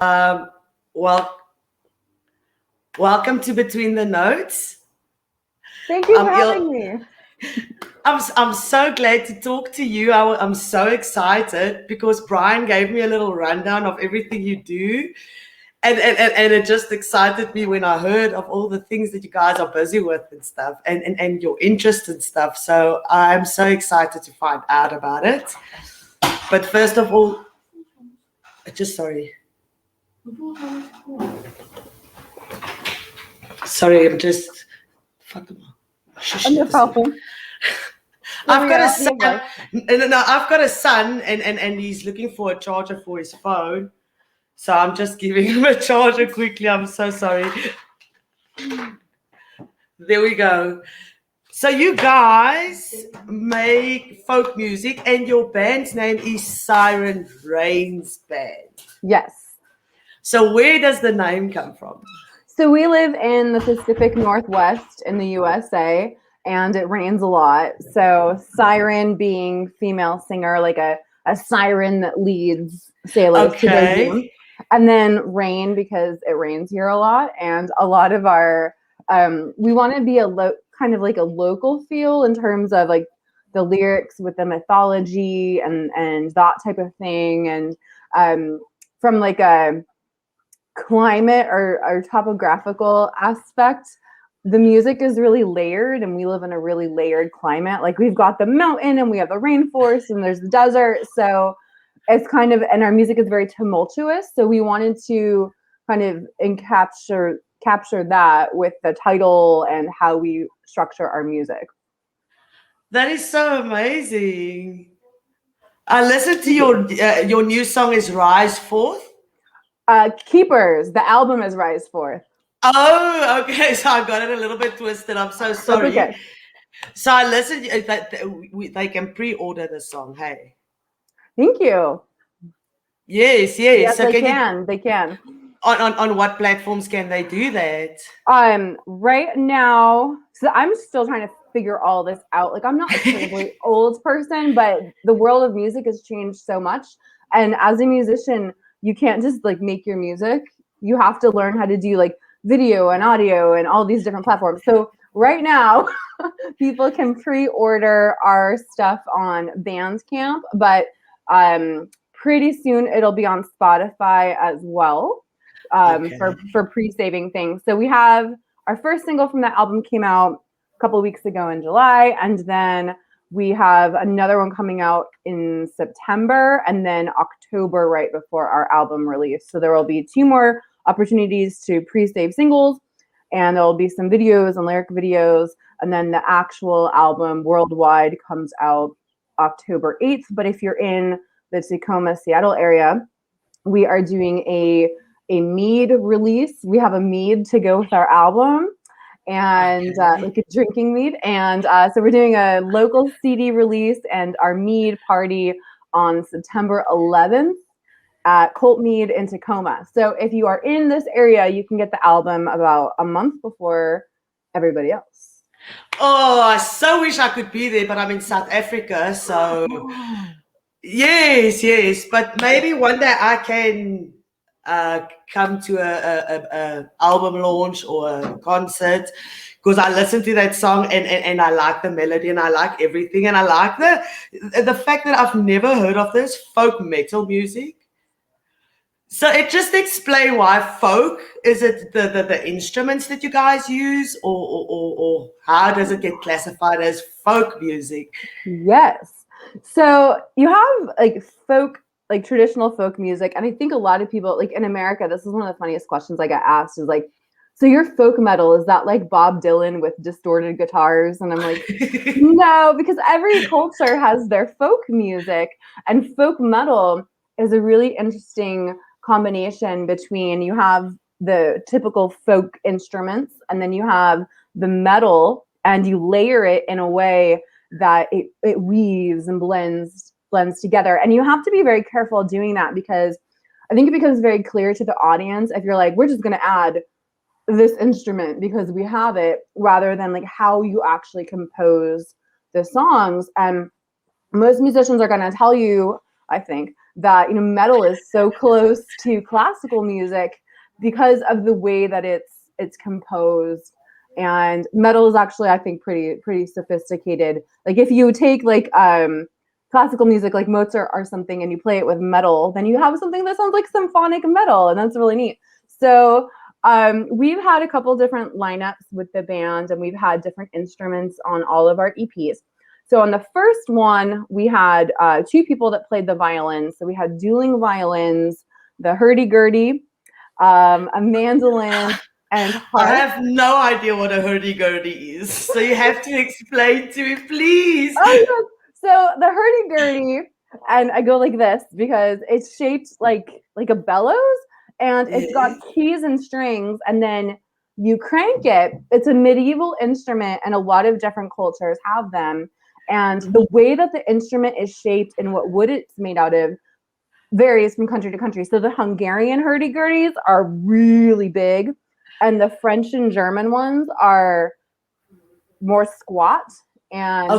Um, well, welcome to Between the Notes. Thank you for I'm having me. I'm so glad to talk to you. I'm so excited because Brian gave me a little rundown of everything you do. And it just excited me when I heard of all the things that you guys are busy with and stuff and your interest and stuff. So I'm so excited to find out about it. But first of all, just sorry. Sorry, I'm just fucking. No problem. I've got a son. No, I've got a son, and he's looking for a charger for his phone. So I'm just giving him a charger quickly. I'm so sorry. There we go. So you guys make folk music, and your band's name is Siren Rain's Band. Yes. So where does the name come from? So we live in the Pacific Northwest in the USA, and it rains a lot. So Siren being female singer, like a siren that leads sailors to their doom. And then rain because it rains here a lot. And a lot of our, we want to be kind of like a local feel in terms of like the lyrics with the mythology and that type of thing. And from like a climate or topographical aspect, the music is really layered, and we live in a really layered climate. Like we've got the mountain and we have the rainforest and there's the desert. So it's kind of, and our music is very tumultuous. So we wanted to kind of capture that with the title and how we structure our music. That is so amazing. I listened to your new song is Rise Forth. Keepers. The album is Rise Forth. Oh, okay. So I got it a little bit twisted. I'm so sorry. Okay. So I listened. They can pre-order the song. Hey. Thank you. Yes. Yes, so they can. On what platforms can they do that? Right now, so I'm still trying to figure all this out. Like I'm not a terribly old person, but the world of music has changed so much. And as a musician, you can't just like make your music. You have to learn how to do like video and audio and all these different platforms. So right now, people can pre-order our stuff on Bandcamp, but pretty soon it'll be on Spotify as well. For pre-saving things. So we have our first single from that album came out a couple of weeks ago in July, and then we have another one coming out in September, and then October right before our album release. So there will be 2 more opportunities to pre-save singles, and there will be some videos and lyric videos, and then the actual album worldwide comes out October 8th. But if you're in the Tacoma, Seattle area, we are doing a mead release. We have a mead to go with our album, and like a drinking mead. And so we're doing a local CD release and our mead party on September 11th at Colt Mead in Tacoma. So if you are in this area, you can get the album about a month before everybody else. Oh, I so wish I could be there, but I'm in South Africa. So yes. But maybe one day I can come to a album launch or a concert, because I listen to that song and I like the melody and I like everything, and I like the fact that I've never heard of this folk metal music. So it just explain why folk. Is it the instruments that you guys use, or how does it get classified as folk music? Yes. So you have like folk, like traditional folk music. And I think a lot of people, like in America, this is one of the funniest questions I get asked is like, so your folk metal, is that like Bob Dylan with distorted guitars? And I'm like, no, because every culture has their folk music, and folk metal is a really interesting combination between, you have the typical folk instruments, and then you have the metal, and you layer it in a way that it weaves and blends together. And you have to be very careful doing that, because I think it becomes very clear to the audience if you're like, we're just going to add this instrument because we have it, rather than like how you actually compose the songs. And most musicians are going to tell you, I think, that metal is so close to classical music because of the way that it's composed. And metal is actually, I think, pretty sophisticated. Like if you take like classical music like Mozart or something and you play it with metal, then you have something that sounds like symphonic metal, and that's really neat. So we've had a couple different lineups with the band, and we've had different instruments on all of our EPs. So on the first one, we had 2 people that played the violins. So we had dueling violins, the hurdy-gurdy, a mandolin, and harp. I have no idea what a hurdy-gurdy is, so you have to explain to me, please. Oh, yes. So the hurdy-gurdy, and I go like this because it's shaped like a bellows, and it's got keys and strings, and then you crank it. It's a medieval instrument, and a lot of different cultures have them. And the way that the instrument is shaped and what wood it's made out of varies from country to country. So the Hungarian hurdy-gurdies are really big, and the French and German ones are more squat and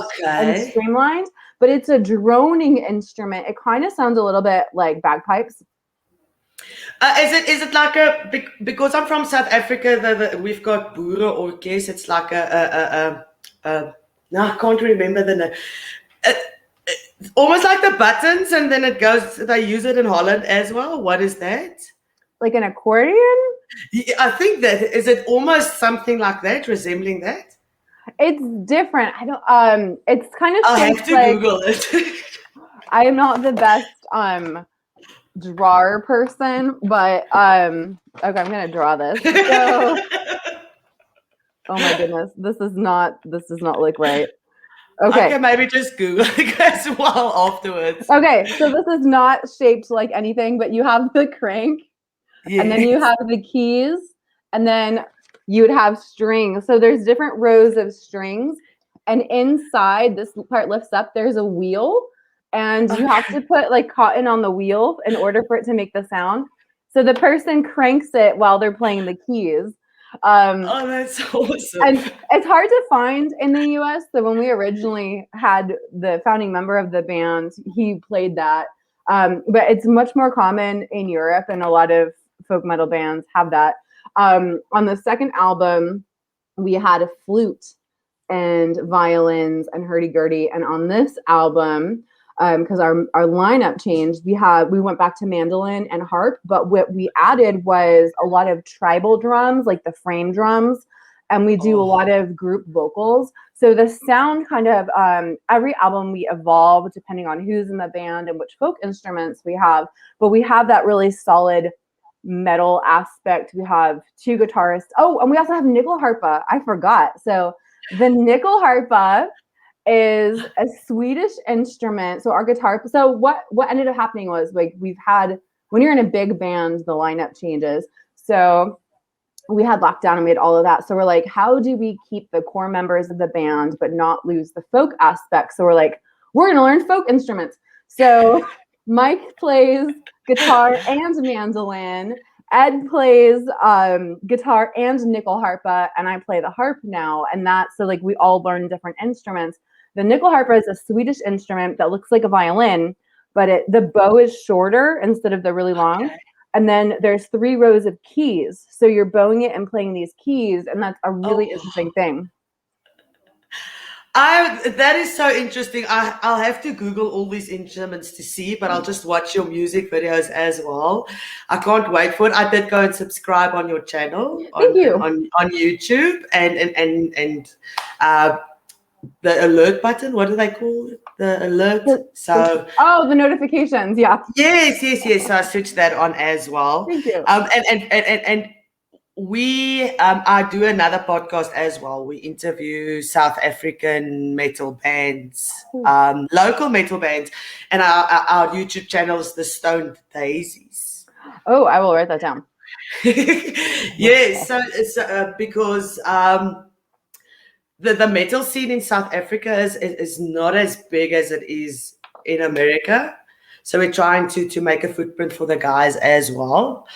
streamlined. But it's a droning instrument. It kind of sounds a little bit like bagpipes. Is it like because I'm from South Africa, we've got Boere Orkest. It's like no, I can't remember the name. Almost like the buttons, and then it goes. They use it in Holland as well. What is that? Like an accordion? Yeah, I think that is it. Almost something like that, resembling that. It's different. I don't. It's kind of. I'll have to Google it. I am not the best drawer person, but okay, I'm gonna draw this. So, oh my goodness, this does not look right. Okay. I can maybe just Google it as well afterwards. Okay, so this is not shaped like anything, but you have the crank, and then you have the keys, and then you would have strings. So there's different rows of strings, and inside this part lifts up, there's a wheel, and you have to put like cotton on the wheel in order for it to make the sound. So the person cranks it while they're playing the keys. Oh, that's awesome. And it's hard to find in the US. So when we originally had the founding member of the band, he played that. But it's much more common in Europe, and a lot of folk metal bands have that. On the second album, we had a flute and violins and hurdy-gurdy. And on this album, because our lineup changed, we went back to mandolin and harp, but what we added was a lot of tribal drums, like the frame drums, and we do a lot of group vocals. So the sound kind of, every album we evolve depending on who's in the band and which folk instruments we have, but we have that really solid metal aspect. We have 2 guitarists. Oh, and we also have nickel harpa. I forgot. So the nickel harpa is a Swedish instrument. So our guitar. So what ended up happening was, like, when you're in a big band, the lineup changes. So we had lockdown and we had all of that. So we're like, how do we keep the core members of the band but not lose the folk aspect? So we're like, we're gonna learn folk instruments. So Mike plays guitar and mandolin. Ed plays guitar and nickel harpa, and I play the harp now. And that's so, like, we all learn different instruments. The nickel harpa is a Swedish instrument that looks like a violin, but the bow is shorter instead of the really long. Okay. And then there's 3 rows of keys. So you're bowing it and playing these keys, and that's a really interesting thing. That is so interesting. I'll have to Google all these instruments to see, but I'll just watch your music videos as well. I can't wait for it. I did go and subscribe on your channel on YouTube, and the alert button. What do they call it? The alert. So the notifications. Yeah. Yes. So I switched that on as well. Thank you. And we I do another podcast as well. We interview South African metal bands, local metal bands, and our YouTube channel is the Stoned Daisies. Oh, I will write that down. Yes, so it's because the metal scene in South Africa is not as big as it is in America. So we're trying to make a footprint for the guys as well.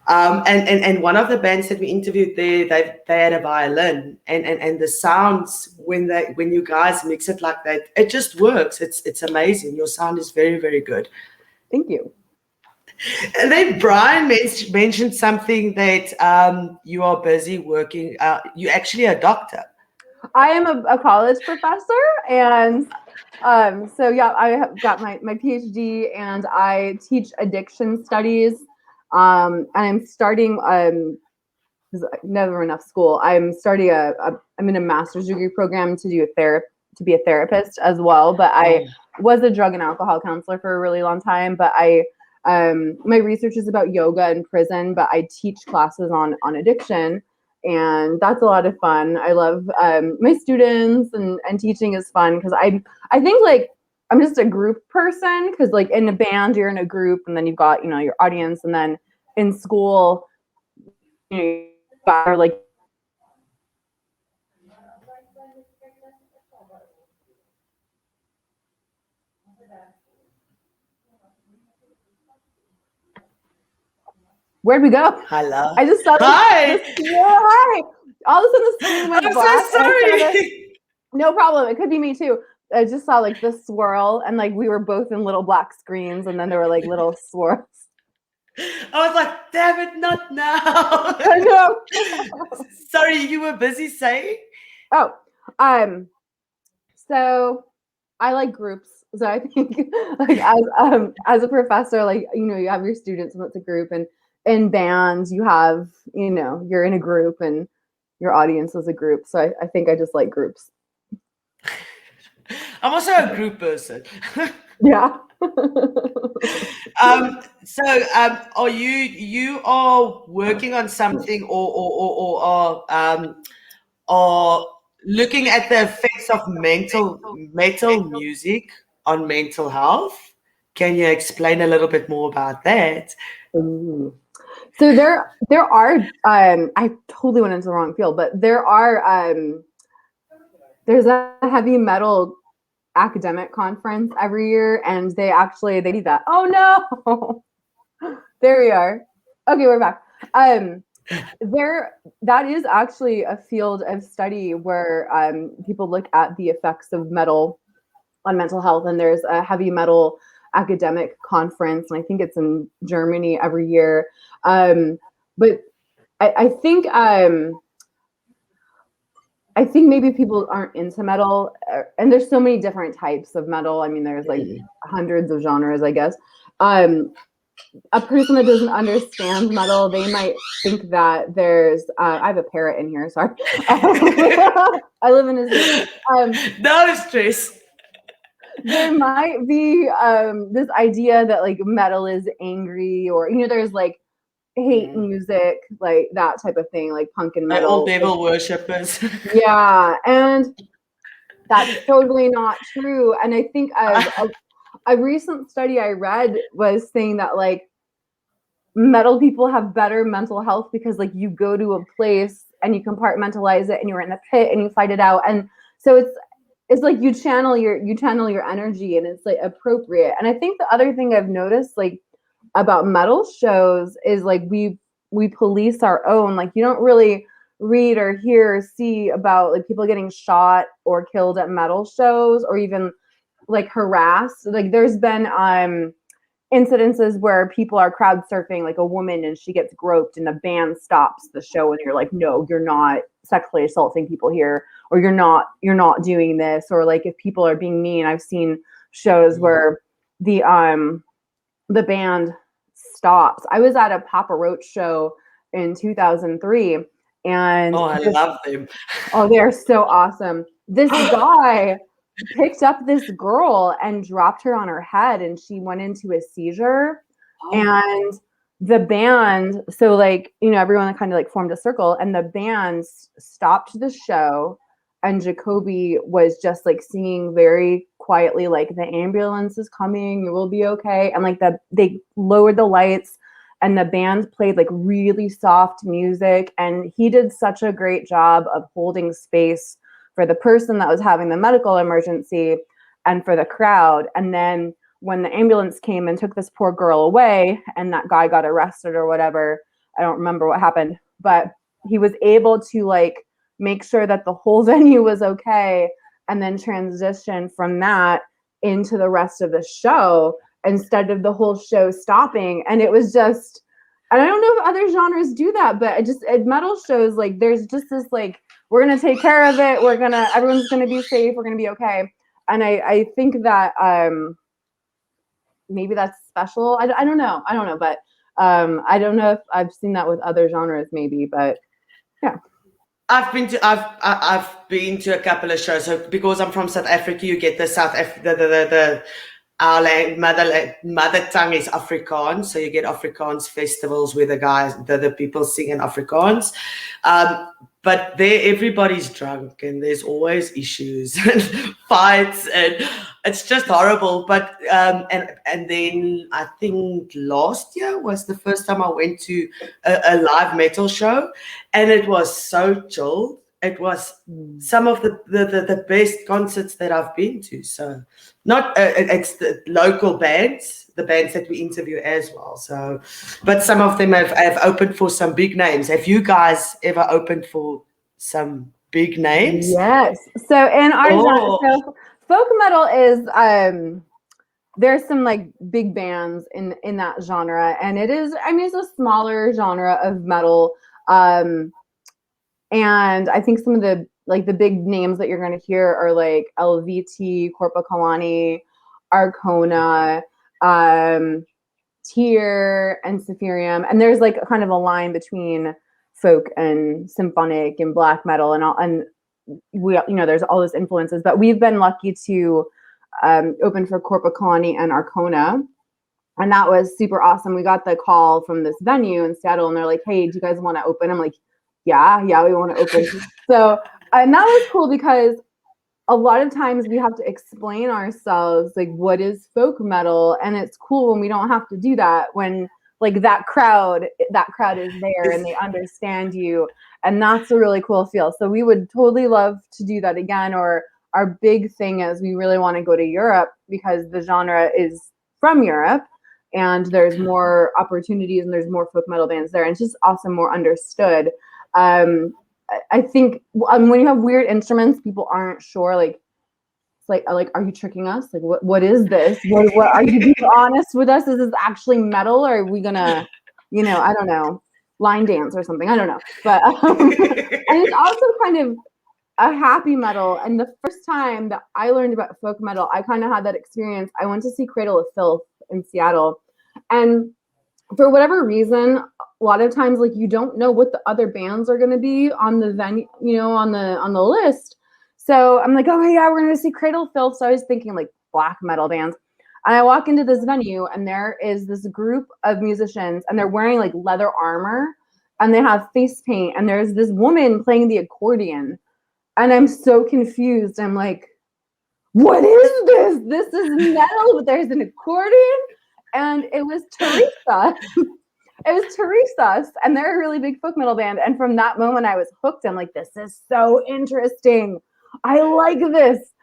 And one of the bands that we interviewed there, they had a violin, and the sounds when you guys mix it like that, it just works. It's amazing. Your sound is very, very good. Thank you. And then Brian mentioned something that you are busy working. You're actually a doctor. I am a college professor, and so yeah, I have got my PhD, and I teach addiction studies. And I'm starting 'cause never enough school. I'm starting I'm in a master's degree program to be a therapist as well. But I was a drug and alcohol counselor for a really long time. But my research is about yoga in prison, but I teach classes on addiction, and that's a lot of fun. I love my students, and teaching is fun because I think like I'm just a group person, because like in a band you're in a group, and then you've got your audience, and then in school you are like where'd we go? Hello. I just saw Hi. Hi. All of a sudden the screen went I'm black. so sorry. No problem. It could be me too. I just saw like the swirl, and like we were both in little black screens, and then there were like little swirls. I was like, damn it, not now. I know. Sorry, you were busy saying? Oh, so I like groups. So I think like as a professor, like you have your students and it's a group, and in bands you have you're in a group and your audience is a group. So I think I just like groups. I'm also a group person. Yeah. So are you are working on something or looking at the effects of metal music on mental health? Can you explain a little bit more about that? Ooh. So there are I totally went into the wrong field, but there are there's a heavy metal academic conference every year, and they do that. Oh no. There we are. Okay, we're back. That is actually a field of study where people look at the effects of metal on mental health, and there's a heavy metal academic conference, and I think it's in Germany every year. But I think maybe people aren't into metal, and there's so many different types of metal. I mean, there's like hundreds of genres, I guess. A person that doesn't understand metal, they might think that there's I have a parrot in here, sorry. I live in a no stress. There might be this idea that like metal is angry, or there's like hate music, like that type of thing, like punk and metal. All devil worshippers. Yeah, and that's totally not true. And I think a recent study I read was saying that like metal people have better mental health because like you go to a place and you compartmentalize it, and you're in the pit and you fight it out, and so it's like you channel your energy, and it's like appropriate. And I think the other thing I've noticed like about metal shows is like we police our own. Like you don't really read or hear or see about like people getting shot or killed at metal shows, or even like harassed. Like there's been incidences where people are crowd surfing like a woman, and she gets groped, and the band stops the show, and you're like, no, you're not sexually assaulting people here, or you're not doing this. Or like if people are being mean, I've seen shows where the band stops. I was at a Papa Roach show in 2003, and I love them. Oh, they're so awesome. This guy picked up this girl and dropped her on her head, and she went into a seizure. And the band, so like everyone kind of like formed a circle, and the band stopped the show, and Jacoby was just like singing very quietly, like, the ambulance is coming, you will be okay. And like they lowered the lights, and the band played like really soft music, and he did such a great job of holding space for the person that was having the medical emergency and for the crowd. And then when the ambulance came and took this poor girl away, and that guy got arrested or whatever, I don't remember what happened, but he was able to like make sure that the whole venue was okay, and then transition from that into the rest of the show. instead of the whole show stopping. And it was just, and I don't know if other genres do that, but at metal shows, like there's just this like, we're gonna take care of it. Everyone's gonna be safe. We're gonna be okay. And I think that maybe that's special. I don't know, but I don't know if I've seen that with other genres, maybe, but yeah. I've been to a couple of shows. So because I'm from South Africa, you get our mother tongue is Afrikaans, so you get Afrikaans festivals where the people sing in Afrikaans. But there, everybody's drunk, and there's always issues and fights, and it's just horrible. But and then I think last year was the first time I went to a live metal show, and it was so chill. It was some of the best concerts that I've been to. So not it's the local bands, the bands that we interview as well. So, but some of them have opened for some big names. Have you guys ever opened for some big names? Yes. So in our genre, so folk metal is there's some like big bands in that genre, and it's a smaller genre of metal. And I think some of the big names that you're going to hear are like LVT, Corpa Kalani, Arcona, Tyr, and Saphirium. And there's like kind of a line between folk and symphonic and black metal and all, and we, there's all those influences. But we've been lucky to open for Corpa Kalani and Arcona. And that was super awesome. We got the call from this venue in Seattle, and they're like, "Hey, do you guys want to open?" I'm like, yeah, we want to open. So, and that was cool because a lot of times we have to explain ourselves, like, what is folk metal? And it's cool when we don't have to do that, when like that crowd is there and they understand you. And that's a really cool feel. So we would totally love to do that again. Or our big thing is we really want to go to Europe because the genre is from Europe and there's more opportunities and there's more folk metal bands there. And it's just awesome, more understood. I think when you have weird instruments, people aren't sure. Like, it's like, are you tricking us? Like, what is this? What are you being honest with us? Is this actually metal, or are we gonna, I don't know, line dance or something? I don't know. But and it's also kind of a happy metal. And the first time that I learned about folk metal, I kind of had that experience. I went to see Cradle of Filth in Seattle, and for whatever reason, a lot of times, like, you don't know what the other bands are going to be on the venue, on the list. So I'm like, oh yeah, we're going to see Cradle of Filth. So I was thinking like black metal bands. And I walk into this venue and there is this group of musicians and they're wearing like leather armor and they have face paint. And there's this woman playing the accordion. And I'm so confused. I'm like, what is this? This is metal, but there's an accordion. And it was Teresa. It was Teresa, and they're a really big folk metal band. And from that moment, I was hooked. I'm like, this is so interesting. I like this.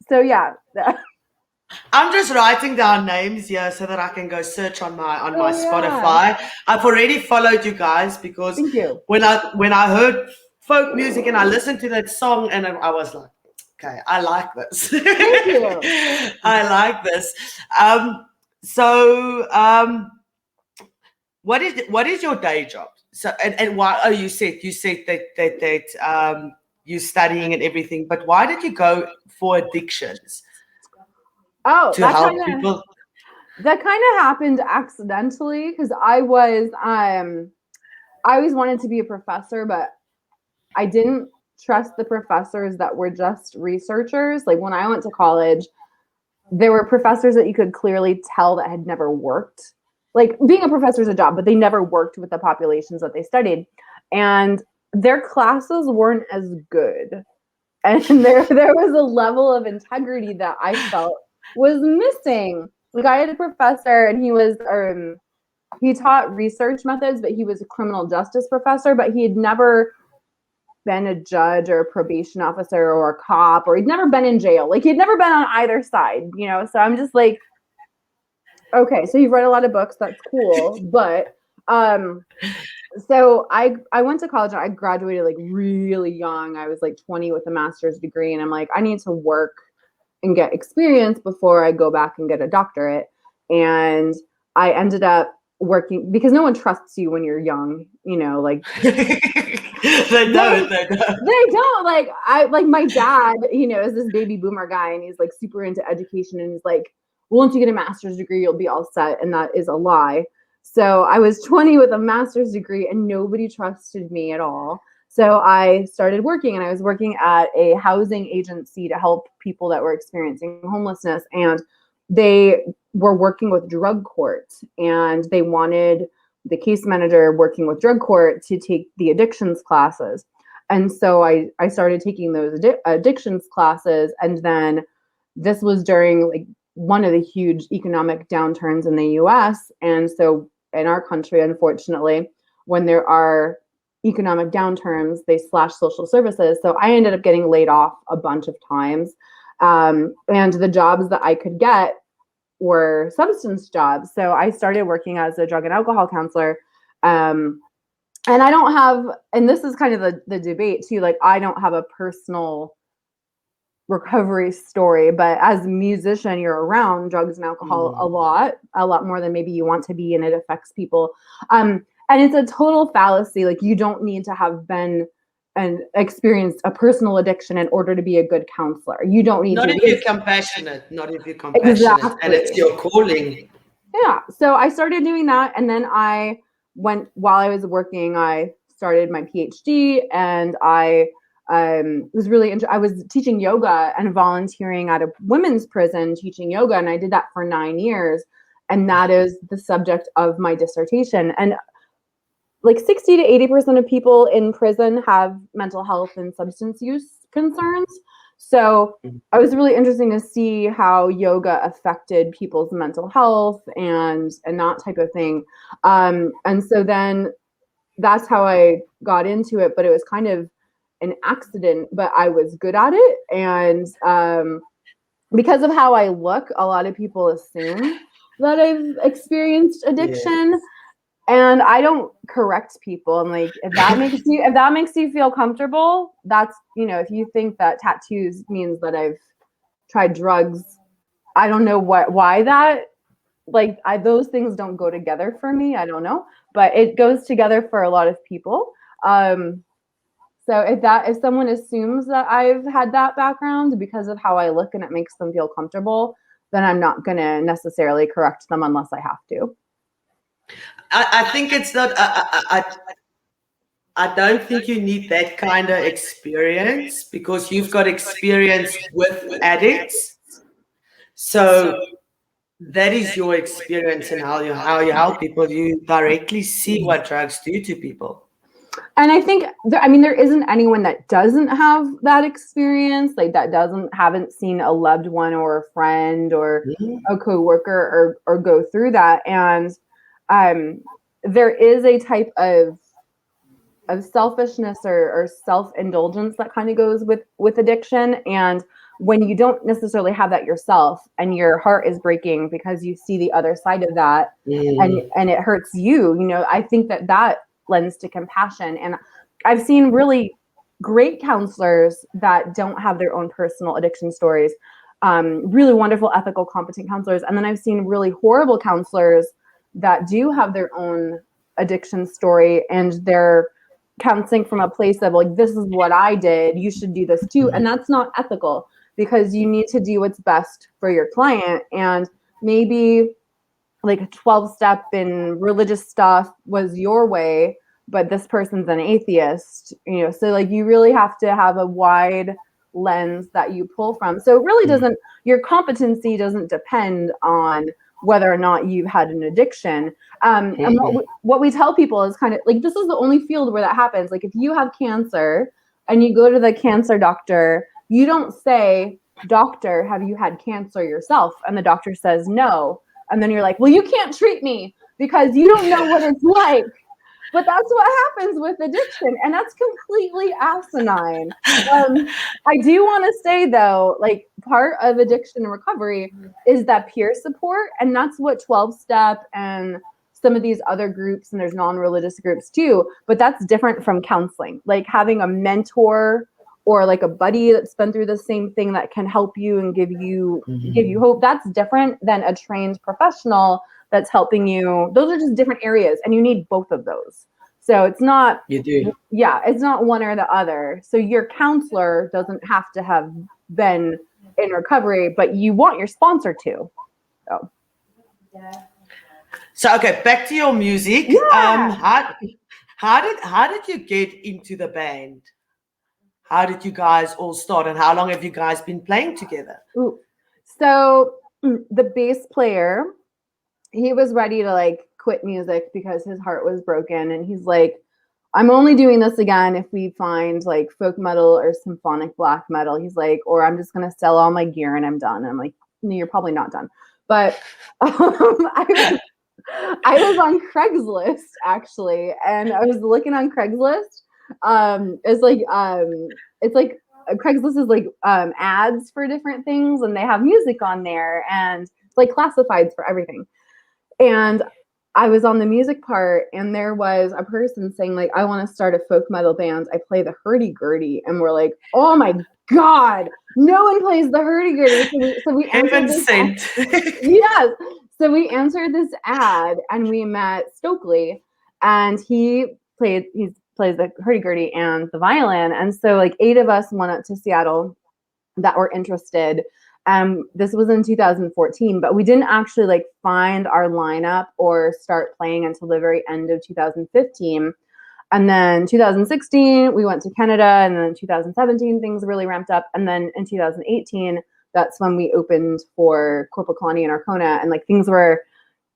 So yeah. I'm just writing down names here so that I can go search on my Spotify. I've already followed you guys because when I heard folk music and I listened to that song and I was like, okay, I like this. Thank you. I like this. So what is your day job? So and why? Oh, you said that you're studying and everything, but why did you go for addictions? Oh, to help people. That kind of happened accidentally because I always wanted to be a professor, but I didn't trust the professors that were just researchers. Like when I went to college, there were professors that you could clearly tell that had never worked. Like being a professor is a job, but they never worked with the populations that they studied. And their classes weren't as good. And there was a level of integrity that I felt was missing. Like I had a professor and he taught research methods, but he was a criminal justice professor, but he had never been a judge or a probation officer or a cop, or he'd never been in jail. Like he'd never been on either side, So I'm just like, okay, so you've read a lot of books. That's cool. But so I went to college and I graduated like really young. I was like 20 with a master's degree. And I'm like, I need to work and get experience before I go back and get a doctorate. And I ended up working because no one trusts you when you're young, you know, like they don't. they don't. Like my dad, you know, is this baby boomer guy, and he's like super into education, and he's like, once you get a master's degree, you'll be all set. And that is a lie. So I was 20 with a master's degree and nobody trusted me at all. So I started working, and I was working at a housing agency to help people that were experiencing homelessness. And they were working with drug court, and they wanted the case manager working with drug court to take the addictions classes. And so I started taking those addictions classes. And then this was during like one of the huge economic downturns in the US. And so in our country, unfortunately, when there are economic downturns, they slash social services. So I ended up getting laid off a bunch of times. And the jobs that I could get were substance jobs. So I started working as a drug and alcohol counselor. And I don't have, and this is kind of the debate too, like I don't have a personal recovery story, but as a musician, you're around drugs and alcohol a lot more than maybe you want to be, and it affects people. And it's a total fallacy. Like you don't need to have been and experienced a personal addiction in order to be a good counselor. You don't need not to. If you're compassionate, not if you're compassionate, exactly. And it's your calling. Yeah. So I started doing that, and then I went while I was working. I started my PhD, and I was really I was teaching yoga and volunteering at a women's prison teaching yoga, and I did that for 9 years, and that is the subject of my dissertation. And like 60 to 80% of people in prison have mental health and substance use concerns. So I was really interesting to see how yoga affected people's mental health and that type of thing. And so then that's how I got into it, but it was kind of an accident, but I was good at it. And because of how I look, a lot of people assume that I've experienced addiction. Yes. And I don't correct people. I'm like, if that makes you feel comfortable, that's, you know, if you think that tattoos means that I've tried drugs, I don't know why that, like, those things don't go together for me. I don't know, but it goes together for a lot of people. So if someone assumes that I've had that background because of how I look and it makes them feel comfortable, then I'm not going to necessarily correct them unless I have to. I think it's not, I don't think you need that kind of experience because you've got experience with addicts. So that is your experience and how you help people. You directly see what drugs do to people. And I think, there isn't anyone that doesn't have that experience, like that haven't seen a loved one or a friend or a coworker or go through that. And there is a type of selfishness or self-indulgence that kind of goes with addiction. And when you don't necessarily have that yourself and your heart is breaking because you see the other side of that and it hurts you, you know, I think that lends to compassion. And I've seen really great counselors that don't have their own personal addiction stories, really wonderful, ethical, competent counselors. And then I've seen really horrible counselors that do have their own addiction story, and they're counseling from a place of like, this is what I did, you should do this too. And that's not ethical, because you need to do what's best for your client. And maybe like a 12-step in religious stuff was your way, but this person's an atheist, you know, so like you really have to have a wide lens that you pull from. So it really your competency doesn't depend on whether or not you've had an addiction. And what we tell people is kind of like, this is the only field where that happens. Like if you have cancer and you go to the cancer doctor, you don't say, doctor, have you had cancer yourself? And the doctor says no. And then you're like, well, you can't treat me because you don't know what it's like. But that's what happens with addiction. And that's completely asinine. I do want to say, though, like part of addiction and recovery is that peer support. And that's what 12-step and some of these other groups, and there's non-religious groups too, but that's different from counseling. Like having a mentor or like a buddy that's been through the same thing that can help you and give you hope. That's different than a trained professional that's helping you. Those are just different areas, and you need both of those. So it's not, You do. yeah, it's not one or the other. So your counselor doesn't have to have been in recovery, but you want your sponsor to. So okay, back to your music. Yeah. How did you get into the band? How did you guys all start, and how long have you guys been playing together? Ooh. So the bass player, he was ready to like quit music because his heart was broken, and he's like, I'm only doing this again if we find like folk metal or symphonic black metal. He's like, or I'm just gonna sell all my gear and I'm done. And I'm like, no, you're probably not done. But I was on Craigslist actually, and I was looking on Craigslist. It's like Craigslist is like ads for different things, and they have music on there, and it's like classifieds for everything. And I was on the music part, and there was a person saying like, I want to start a folk metal band. I play the hurdy-gurdy. And we're like, oh my God, no one plays the hurdy-gurdy. So we answered this ad. Yes. So we answered this ad, and we met Stokely, and he plays the hurdy-gurdy and the violin. And so like 8 of us went up to Seattle that were interested. This was in 2014, but we didn't actually like find our lineup or start playing until the very end of 2015. And then 2016, we went to Canada, and then 2017, things really ramped up. And then in 2018, that's when we opened for Corporal Colony in Arcona, and like things were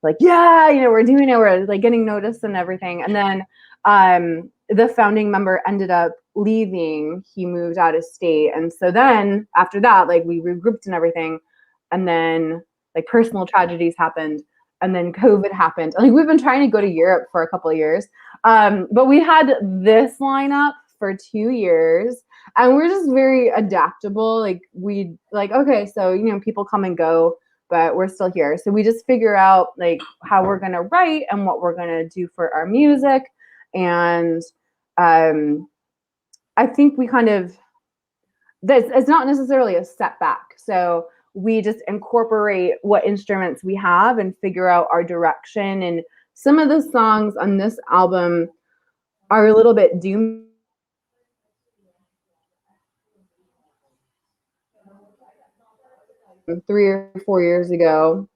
like, yeah, we're doing it, we're like getting noticed and everything. And then the founding member ended up leaving. He moved out of state. And so then after that, like we regrouped and everything. And then like personal tragedies happened. And then COVID happened. Like we've been trying to go to Europe for a couple of years. But we had this lineup for 2 years, and we're just very adaptable. Like okay, so, people come and go, but we're still here. So we just figure out like how we're going to write and what we're going to do for our music. And I think we kind of, it's not necessarily a setback. So we just incorporate what instruments we have and figure out our direction. And some of the songs on this album are a little bit doom. Three or 4 years ago.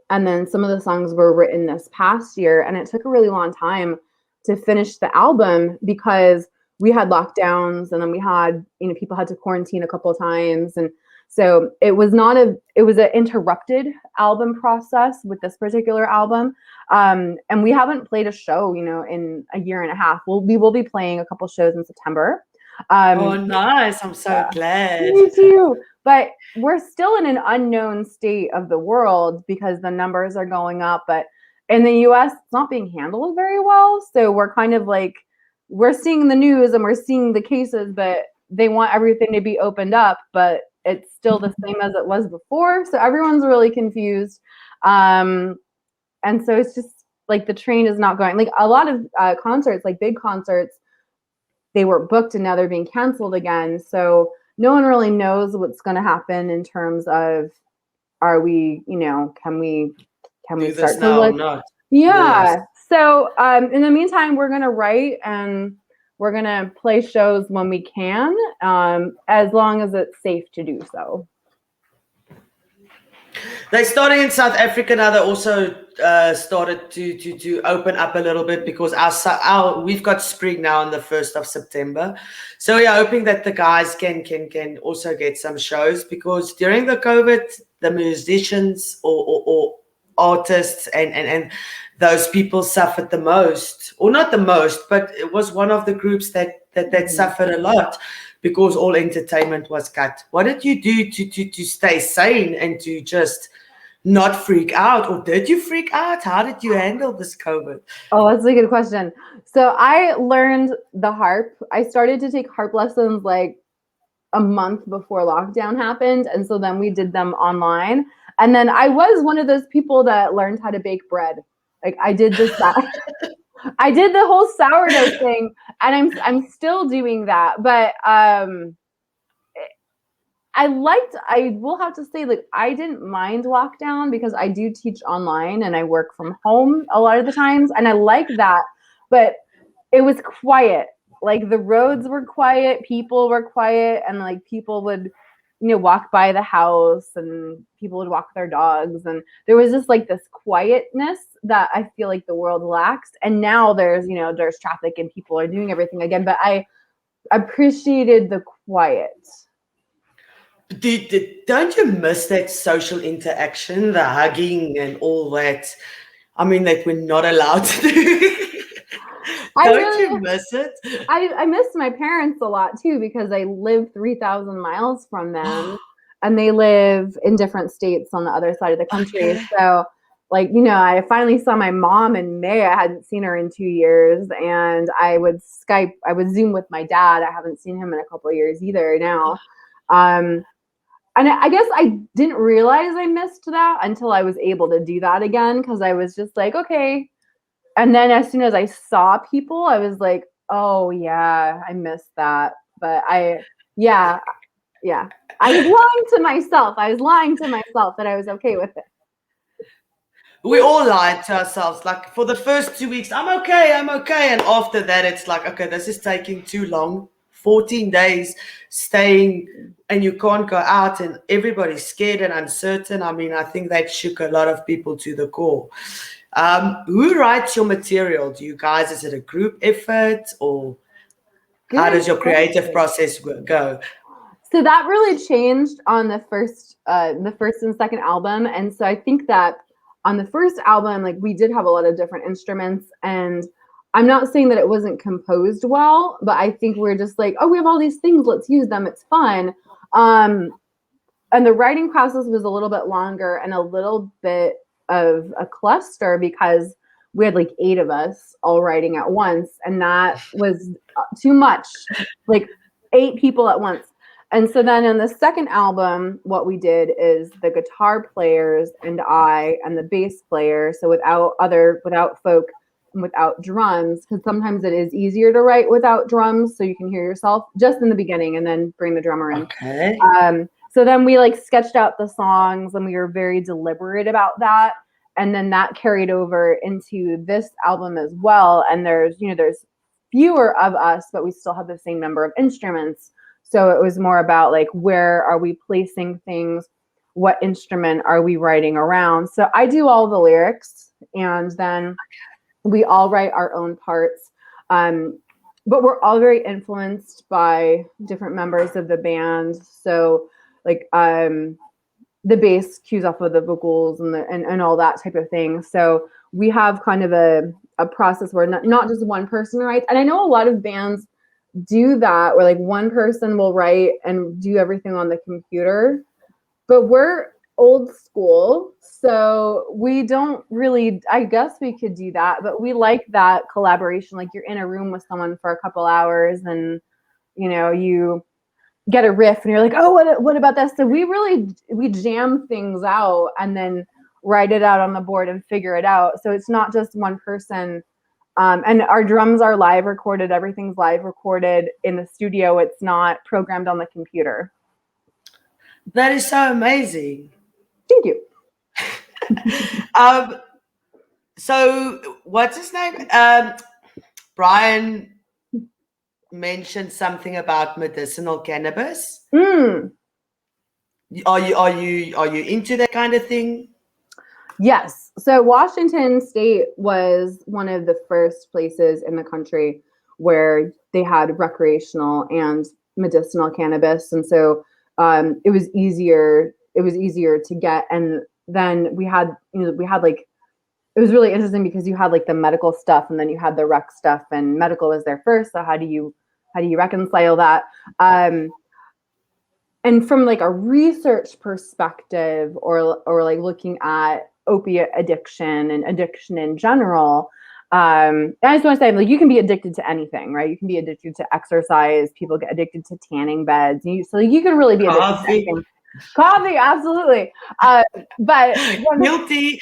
And then some of the songs were written this past year. And it took a really long time to finish the album because we had lockdowns, and then we had, people had to quarantine a couple of times. And so it was an interrupted album process with this particular album. And we haven't played a show, in a year and a half. We will be playing a couple shows in September. Oh, nice. I'm so glad. Me too. But we're still in an unknown state of the world because the numbers are going up. But in the US, it's not being handled very well. So we're kind of like, we're seeing the news and we're seeing the cases, but they want everything to be opened up, but it's still the same as it was before. So everyone's really confused. And so it's just like the train is not going. Like a lot of concerts, like big concerts, they were booked and now they're being canceled again. So no one really knows what's going to happen in terms of, are we, can we start to look? Not. Yeah. Yes. So in the meantime, we're going to write and we're going to play shows when we can, as long as it's safe to do so. They're starting in South Africa now. They also started to open up a little bit because we've got spring now on the 1st of September. So we're hoping that the guys can also get some shows, because during the COVID, the musicians or artists and those people suffered the most, or not the most, but it was one of the groups that suffered a lot because all entertainment was cut. What did you do to stay sane and to just not freak out? Or did you freak out? How did you handle this COVID? Oh, that's a good question. So I learned the harp. I started to take harp lessons like a month before lockdown happened. And so then we did them online. And then I was one of those people that learned how to bake bread. Like I did this, I did the whole sourdough thing, and I'm still doing that. But I will have to say, like, I didn't mind lockdown because I do teach online and I work from home a lot of the times, and I like that. But it was quiet. Like, the roads were quiet, people were quiet, and like people would, walk by the house and people would walk their dogs, and there was just like this quietness that I feel like the world lacks. And now there's traffic and people are doing everything again, but I appreciated the quiet. Don't you miss that social interaction, the hugging and all that? I mean, that we're not allowed to do. Don't you miss it? I miss my parents a lot too, because I live 3,000 miles from them and they live in different states on the other side of the country. Okay. So like, I finally saw my mom in May. I hadn't seen her in 2 years, and I would Zoom with my dad. I haven't seen him in a couple of years either now. And I guess I didn't realize I missed that until I was able to do that again, because I was just like, okay. And then as soon as I saw people, I was like, oh yeah, I missed that. But yeah. I was lying to myself. That I was okay with it. We all lied to ourselves. Like, for the first 2 weeks, I'm okay. And after that, it's like, okay, this is taking too long. 14 days staying and you can't go out and everybody's scared and uncertain. I mean, I think that shook a lot of people to the core. Who writes your material? Do you guys, is it a group effort, or how does your creative process go? So that really changed on the first and second album. And so I think that on the first album, like, we did have a lot of different instruments, and I'm not saying that it wasn't composed well, but I think we're just like, oh, we have all these things, let's use them, it's fun. And the writing process was a little bit longer and a little bit of a cluster, because we had like 8 of us all writing at once, and that was too much, like 8 people at once. And so then in the second album, what we did is the guitar players and I and the bass player, so without folk and without drums, because sometimes it is easier to write without drums, so you can hear yourself just in the beginning and then bring the drummer in. Okay. So then we like sketched out the songs, and we were very deliberate about that. And then that carried over into this album as well. And there's fewer of us, but we still have the same number of instruments. So it was more about like, where are we placing things? What instrument are we writing around? So I do all the lyrics, and then we all write our own parts. But we're all very influenced by different members of the band. So like, the bass cues off of the vocals and all that type of thing. So we have kind of a process where not just one person writes. And I know a lot of bands do that, where like one person will write and do everything on the computer, but we're old school, so we don't really, I guess we could do that, but we like that collaboration. Like, you're in a room with someone for a couple hours, and you get a riff and you're like, oh, what about this? So we jam things out and then write it out on the board and figure it out. So it's not just one person. And our drums are live recorded. Everything's live recorded in the studio. It's not programmed on the computer. That is so amazing. Thank you. So what's his name? Brian mentioned something about medicinal cannabis. Are you into that kind of thing? Yes. So Washington State was one of the first places in the country where they had recreational and medicinal cannabis, and so it was easier to get. And then we had like, it was really interesting because you had like the medical stuff, and then you had the rec stuff, and medical was there first. So how do you reconcile that? And from like a research perspective, or like looking at opiate addiction and addiction in general, I just want to say, like, you can be addicted to anything, right? You can be addicted to exercise. People get addicted to tanning beds. So you can really be addicted to anything. Coffee, absolutely. But guilty.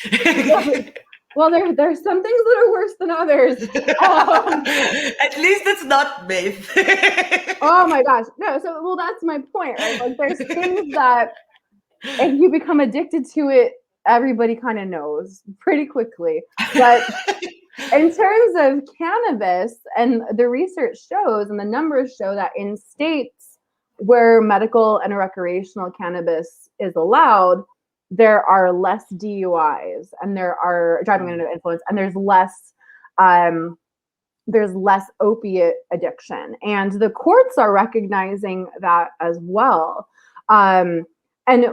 Well, there's some things that are worse than others. At least it's not meth. Oh my gosh. No, so well, that's my point, right? Like there's things that if you become addicted to it, everybody kind of knows pretty quickly. But in terms of cannabis, and the research shows and the numbers show that in states where medical and recreational cannabis is allowed, there are less DUIs and there are driving under influence, and there's less opiate addiction, and the courts are recognizing that as well. And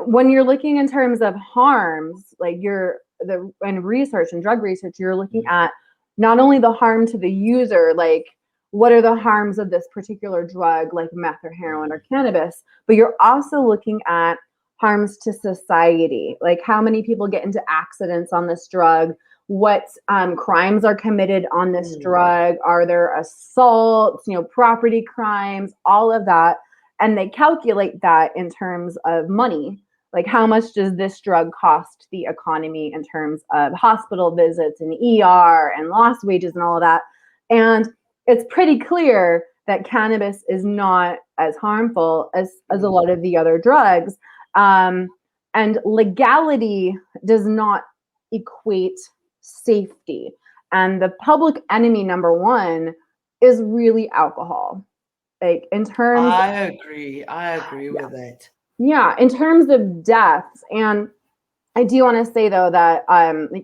when you're looking in terms of harms, like in research and drug research, you're looking at not only the harm to the user, like what are the harms of this particular drug, like meth or heroin or cannabis, but you're also looking at harms to society, like how many people get into accidents on this drug, what crimes are committed on this drug, are there assaults, property crimes, all of that. And they calculate that in terms of money. Like how much does this drug cost the economy in terms of hospital visits and ER and lost wages and all of that. And it's pretty clear that cannabis is not as harmful as a lot of the other drugs. And legality does not equate safety. And the public enemy number one is really alcohol. Like in terms, I agree with that. Yeah, in terms of deaths, and I do want to say though that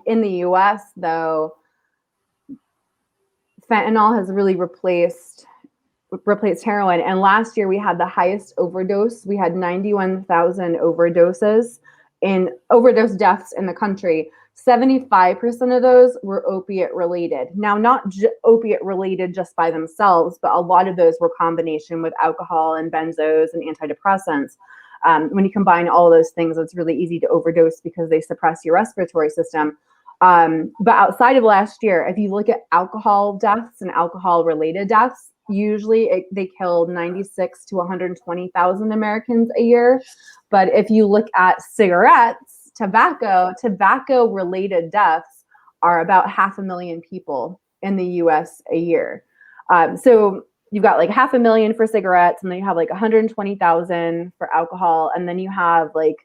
in the U.S. though, fentanyl has really replaced heroin. And last year we had the highest overdose. We had 91,000 overdose deaths in the country. 75% of those were opiate related. Now, not opiate related just by themselves, but a lot of those were combination with alcohol and benzos and antidepressants. When you combine all those things, it's really easy to overdose because they suppress your respiratory system. But outside of last year, if you look at alcohol deaths and alcohol related deaths, usually they killed 96 to 120,000 Americans a year. But if you look at cigarettes, tobacco related deaths are about 500,000 people in the US a year. So you've got like 500,000 for cigarettes, and then you have like 120,000 for alcohol, and then you have like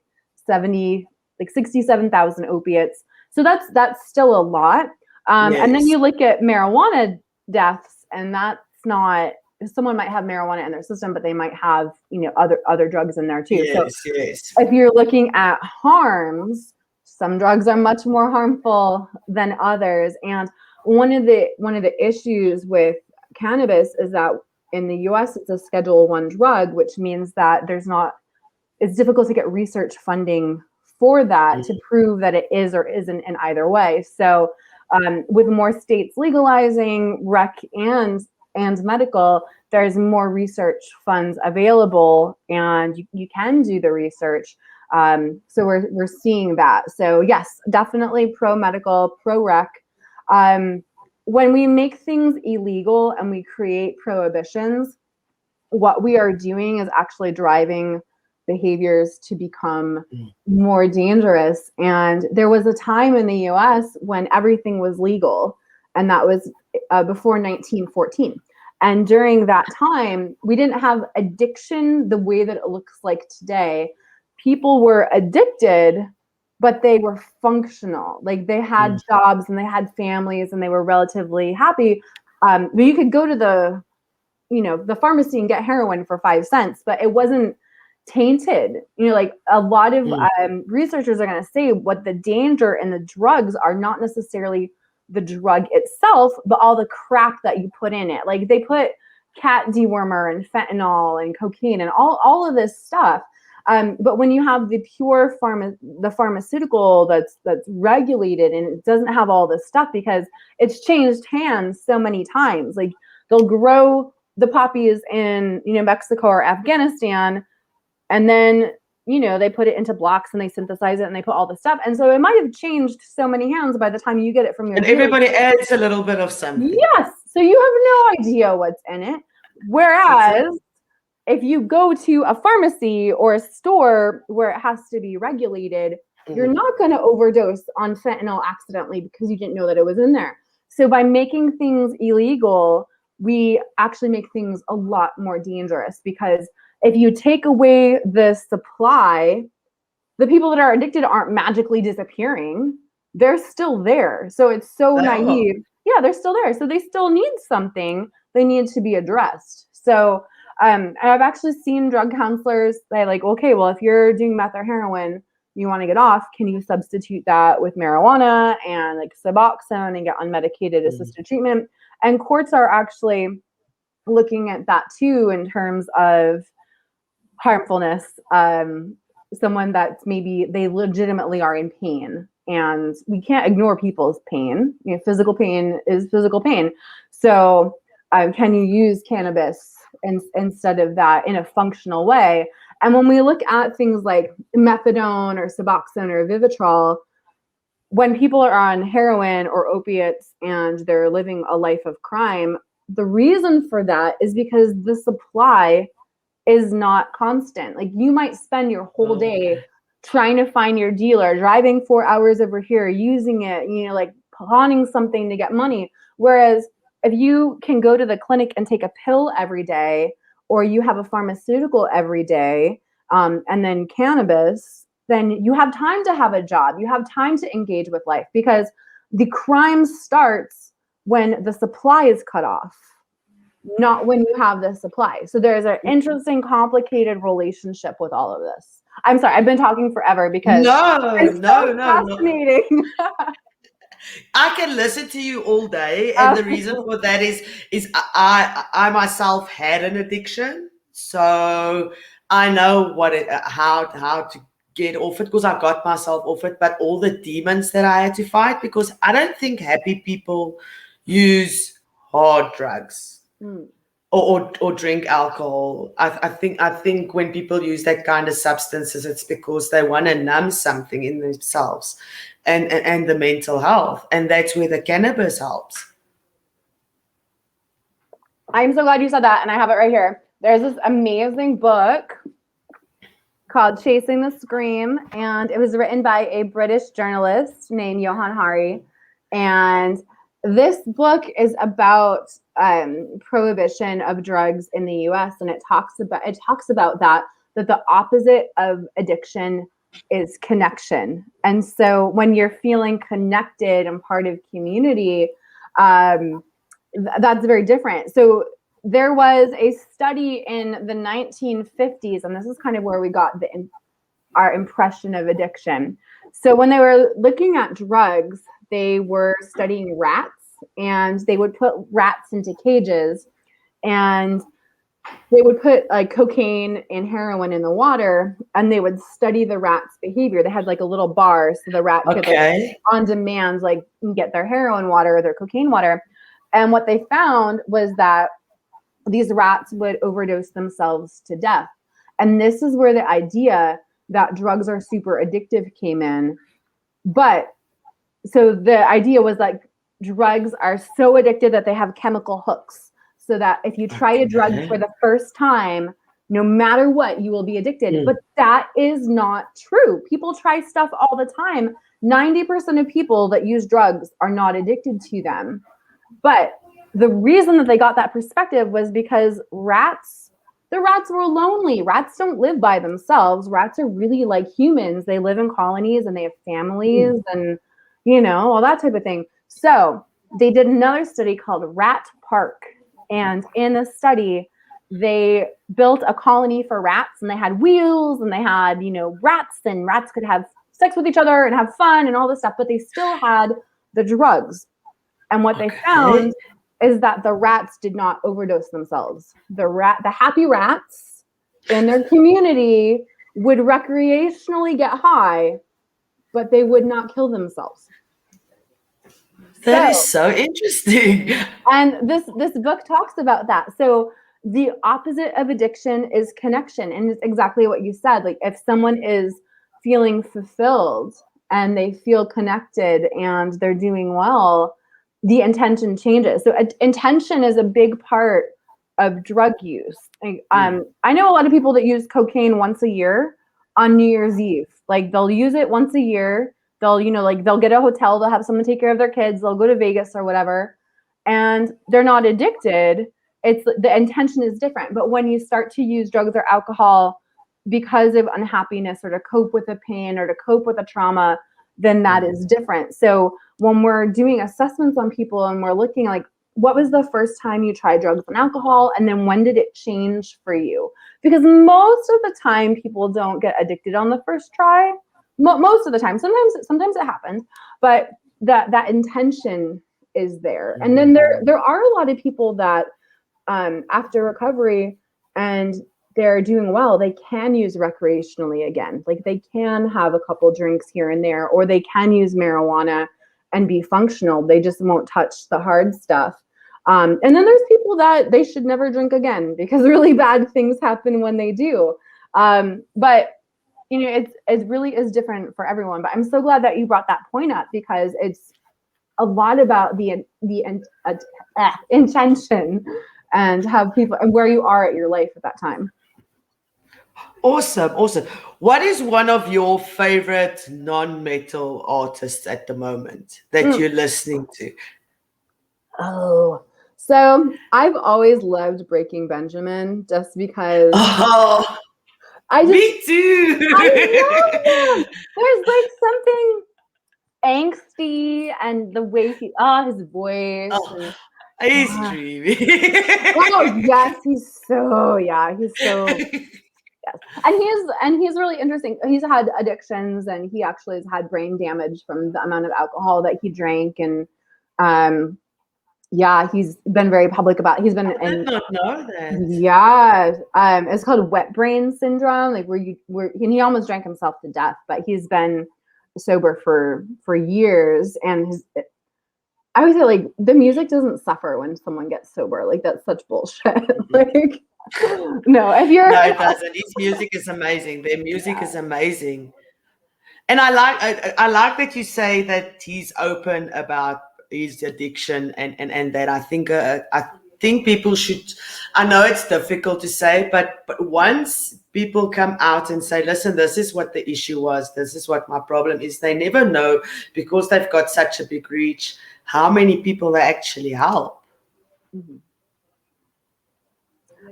67,000 opiates. So that's still a lot. Yes. And then you look at marijuana deaths, and that's not, someone might have marijuana in their system, but they might have, other drugs in there too. Yes, so yes. If you're looking at harms, some drugs are much more harmful than others. And one of the issues with cannabis is that in the US it's a Schedule I drug, which means that it's difficult to get research funding for that to prove that it is or isn't in either way. So with more states legalizing rec and medical, there's more research funds available, and you can do the research. So we're seeing that. So yes, definitely pro medical, pro rec. When we make things illegal and we create prohibitions, what we are doing is actually driving behaviors to become more dangerous. And there was a time in the US when everything was legal, and that was before 1914. And during that time, we didn't have addiction the way that it looks like today. People were addicted, but they were functional. Like they had jobs and they had families and they were relatively happy. But you could go to the pharmacy and get heroin for 5 cents, but it wasn't tainted. Like a lot of researchers are going to say what the danger in the drugs are not necessarily the drug itself, but all the crap that you put in it. Like they put cat dewormer and fentanyl and cocaine and all of this stuff. But when you have the pure pharmaceutical that's regulated and it doesn't have all this stuff because it's changed hands so many times. Like they'll grow the poppies in Mexico or Afghanistan, and then they put it into blocks and they synthesize it and they put all the stuff. And so it might have changed so many hands by the time you get it from your. And everybody adds a little bit of something. Yes. So you have no idea what's in it. Whereas if you go to a pharmacy or a store where it has to be regulated, You're not going to overdose on fentanyl accidentally because you didn't know that it was in there. So by making things illegal, we actually make things a lot more dangerous, because if you take away the supply, the people that are addicted aren't magically disappearing. They're still there. So it's so naive. Yeah, they're still there. So they still need something. They need to be addressed. So I've actually seen drug counselors say, like, okay, well, if you're doing meth or heroin, you want to get off, can you substitute that with marijuana and like Suboxone and get unmedicated assisted treatment? And courts are actually looking at that too in terms of harmfulness. Someone that's maybe they legitimately are in pain, and we can't ignore people's pain. You know, physical pain is physical pain. So can you use cannabis instead of that in a functional way? And when we look at things like methadone or Suboxone or Vivitrol, when people are on heroin or opiates and they're living a life of crime, the reason for that is because the supply is not constant. Like, you might spend your whole day trying to find your dealer, driving 4 hours over here, using it, you know, like pawning something to get money. Whereas if you can go to the clinic and take a pill every day, or you have a pharmaceutical every day, and then cannabis, then you have time to have a job. You have time to engage with life, because the crime starts when the supply is cut off, not when you have the supply. So there's an interesting, complicated relationship with all of this. I'm sorry, I've been talking forever because it's so fascinating. I can listen to you all day, and the reason for that is I myself had an addiction, so I know how to get off it, because I got myself off it. But all the demons that I had to fight, because I don't think happy people use hard drugs. Or drink alcohol. I think when people use that kind of substances, it's because they want to numb something in themselves and the mental health. And that's where the cannabis helps. I'm so glad you said that, and I have it right here. There's this amazing book called Chasing the Scream, and it was written by a British journalist named Johann Hari. And this book is about prohibition of drugs in the U.S. and it talks about that the opposite of addiction is connection. And so when you're feeling connected and part of community, that's very different. So there was a study in the 1950s, and this is kind of where we got our impression of addiction. So when they were looking at drugs, they were studying rats, and they would put rats into cages, and they would put like cocaine and heroin in the water, and they would study the rat's behavior. They had like a little bar so the rat could like, on demand, like get their heroin water or their cocaine water. And what they found was that these rats would overdose themselves to death. And this is where the idea that drugs are super addictive came in. But so the idea was like, drugs are so addictive that they have chemical hooks, so that if you try a drug for the first time, no matter what, you will be addicted. But that is not true. People try stuff all the time. 90% of people that use drugs are not addicted to them. But the reason that they got that perspective was because the rats were lonely. Rats don't live by themselves. Rats are really like humans. They live in colonies and they have families and, you know, all that type of thing. So they did another study called Rat Park. And in the study, they built a colony for rats, and they had wheels, and they had, you know, rats, and rats could have sex with each other and have fun and all this stuff, but they still had the drugs. And what they found is that the rats did not overdose themselves. The happy rats in their community would recreationally get high, but they would not kill themselves. That is so interesting. And this book talks about that. So the opposite of addiction is connection. And it's exactly what you said. Like, if someone is feeling fulfilled and they feel connected and they're doing well, the intention changes. So intention is a big part of drug use. I know a lot of people that use cocaine once a year. on New Year's Eve. Like they'll use it once a year. They'll, like they'll get a hotel, they'll have someone take care of their kids, they'll go to Vegas or whatever, and they're not addicted. It's the intention is different. But when you start to use drugs or alcohol because of unhappiness or to cope with a pain or to cope with a trauma, then that is different. So when we're doing assessments on people and we're looking like, what was the first time you tried drugs and alcohol? And then when did it change for you? Because most of the time people don't get addicted on the first try. Most of the time, sometimes it happens, but that intention is there. And then there are a lot of people that after recovery and they're doing well, they can use recreationally again. Like they can have a couple drinks here and there, or they can use marijuana and be functional. They just won't touch the hard stuff. And then there's people that they should never drink again because really bad things happen when they do. But it really is different for everyone. But I'm so glad that you brought that point up because it's a lot about the intention and how people and where you are at your life at that time. Awesome. What is one of your favorite non-metal artists at the moment that you're listening to? Oh, so I've always loved Breaking Benjamin just because. Oh, me too. I love him. There's like something angsty and the way his voice. Oh, he's dreamy. Oh yes, he's so. Yes. And he's really interesting. He's had addictions and he actually has had brain damage from the amount of alcohol that he drank. And he's been very public about he's been I did not know that. Yeah. It's called wet brain syndrome, like and he almost drank himself to death, but he's been sober for years. And I would say like the music doesn't suffer when someone gets sober. Like that's such bullshit. Like no, if you're no, it doesn't. His music is amazing. Their music is amazing, and I like that you say that he's open about his addiction, and that I think people should. I know it's difficult to say, but once people come out and say, "Listen, this is what the issue was. This is what my problem is," they never know because they've got such a big reach how many people they actually help. Mm-hmm.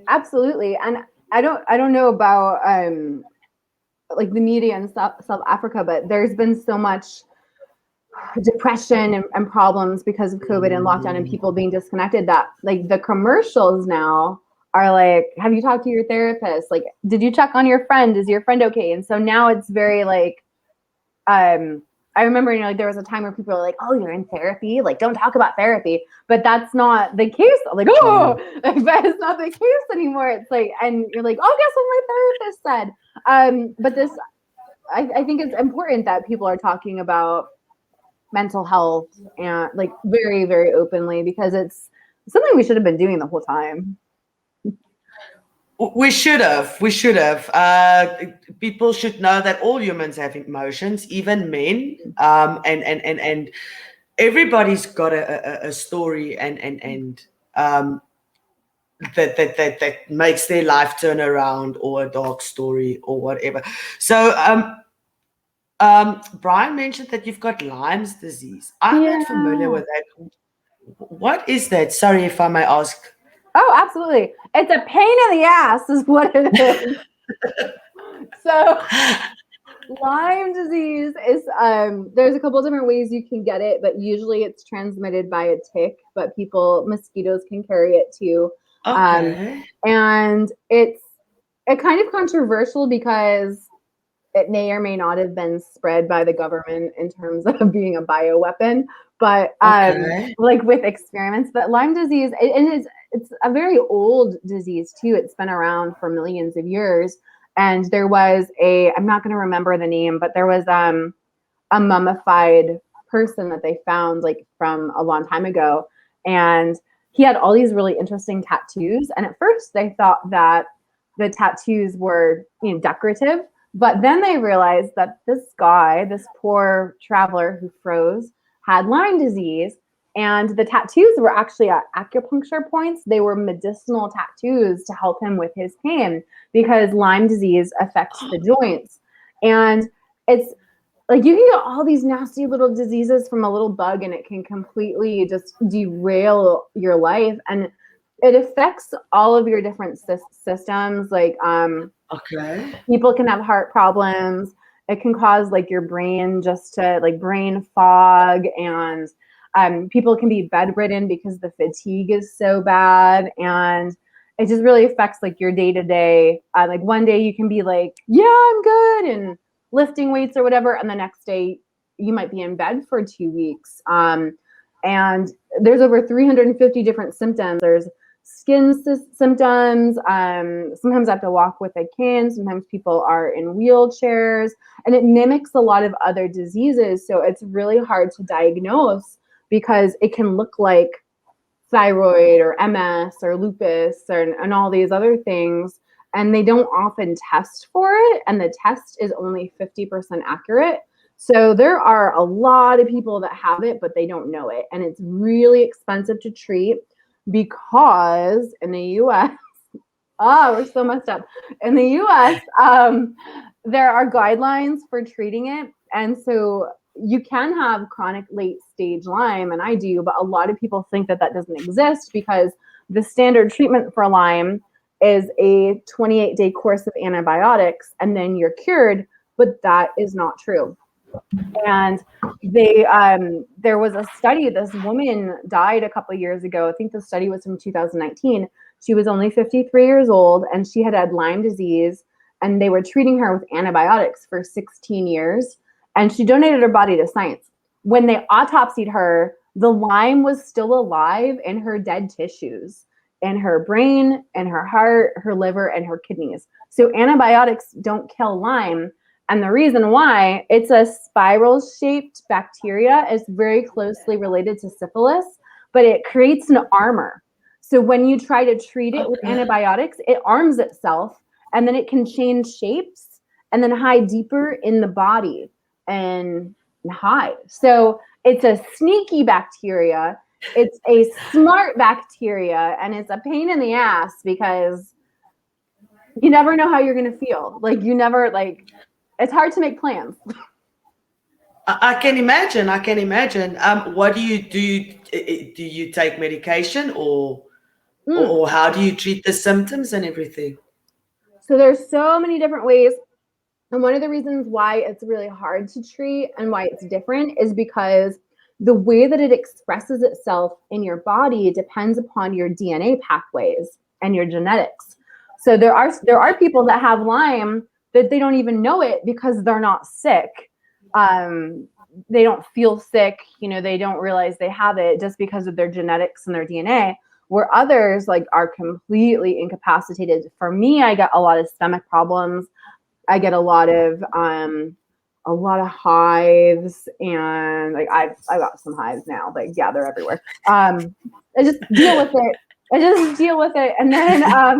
Absolutely. And I don't know about like the media in South Africa, but there's been so much depression and problems because of COVID and lockdown and people being disconnected that like the commercials now are like, have you talked to your therapist? Like, did you check on your friend? Is your friend okay? And so now it's very like, I remember, like there was a time where people were like, oh, you're in therapy. Like, don't talk about therapy. But that's not the case. I'm like, oh, but it's not the case anymore. It's like, and you're like, oh, guess what my therapist said. But this, I think it's important that people are talking about mental health and like very, very openly because it's something we should have been doing the whole time. We should have. People should know that all humans have emotions, even men. And everybody's got a story and that makes their life turn around or a dark story or whatever. So Brian mentioned that you've got Lyme's disease. I'm not familiar with that. What is that? Sorry if I may ask. Oh, absolutely. It's a pain in the ass is what it is. So Lyme disease is, there's a couple different ways you can get it, but usually it's transmitted by a tick, but mosquitoes can carry it too. Okay. And it's kind of controversial because it may or may not have been spread by the government in terms of being a bioweapon, but like with experiments. But Lyme disease, it's a very old disease too. It's been around for millions of years. And there was I'm not going to remember the name, but there was a mummified person that they found like from a long time ago. And he had all these really interesting tattoos. And at first they thought that the tattoos were decorative. But then they realized that this poor traveler who froze, had Lyme disease, and the tattoos were actually acupuncture points. They were medicinal tattoos to help him with his pain because Lyme disease affects the joints. And it's like you can get all these nasty little diseases from a little bug, and it can completely just derail your life. And it affects all of your different systems. Like Okay. people can have heart problems. It can cause like your brain just to like brain fog, and people can be bedridden because the fatigue is so bad. And it just really affects like your day to day. Like one day you can be like, yeah, I'm good, and lifting weights or whatever, and the next day you might be in bed for 2 weeks. And there's over 350 different symptoms. There's skin symptoms. Sometimes I have to walk with a cane. Sometimes people are in wheelchairs, and it mimics a lot of other diseases. So it's really hard to diagnose because it can look like thyroid or MS or lupus and all these other things. And they don't often test for it. And the test is only 50% accurate. So there are a lot of people that have it, but they don't know it. And it's really expensive to treat because in the US, oh, we're so messed up. In the US, there are guidelines for treating it. And so you can have chronic late stage Lyme, and I do, but a lot of people think that that doesn't exist because the standard treatment for Lyme is a 28-day course of antibiotics and then you're cured, but that is not true. And they there was a study, this woman died a couple of years ago. I think the study was from 2019. She was only 53 years old and she had Lyme disease, and they were treating her with antibiotics for 16 years, and she donated her body to science. When they autopsied her, the Lyme was still alive in her dead tissues, in her brain, in her heart, her liver, and her kidneys. So antibiotics don't kill Lyme. And the reason why, it's a spiral-shaped bacteria. It's very closely related to syphilis, but it creates an armor. So when you try to treat it with antibiotics, it arms itself, and then it can change shapes and then hide deeper in the body and hide. So it's a sneaky bacteria. It's a smart bacteria, and it's a pain in the ass because you never know how you're going to feel. Like you never it's hard to make plans. I can imagine. I can imagine. What do you do? Do you take medication or how do you treat the symptoms and everything? So there's so many different ways. And one of the reasons why it's really hard to treat and why it's different is because the way that it expresses itself in your body depends upon your DNA pathways and your genetics. So there are people that have Lyme that they don't even know it because they're not sick. They don't feel sick, they don't realize they have it just because of their genetics and their DNA, where others are completely incapacitated. For me, I get a lot of stomach problems. I get a lot of hives, and I got some hives now. They're everywhere. I just deal with it. And then I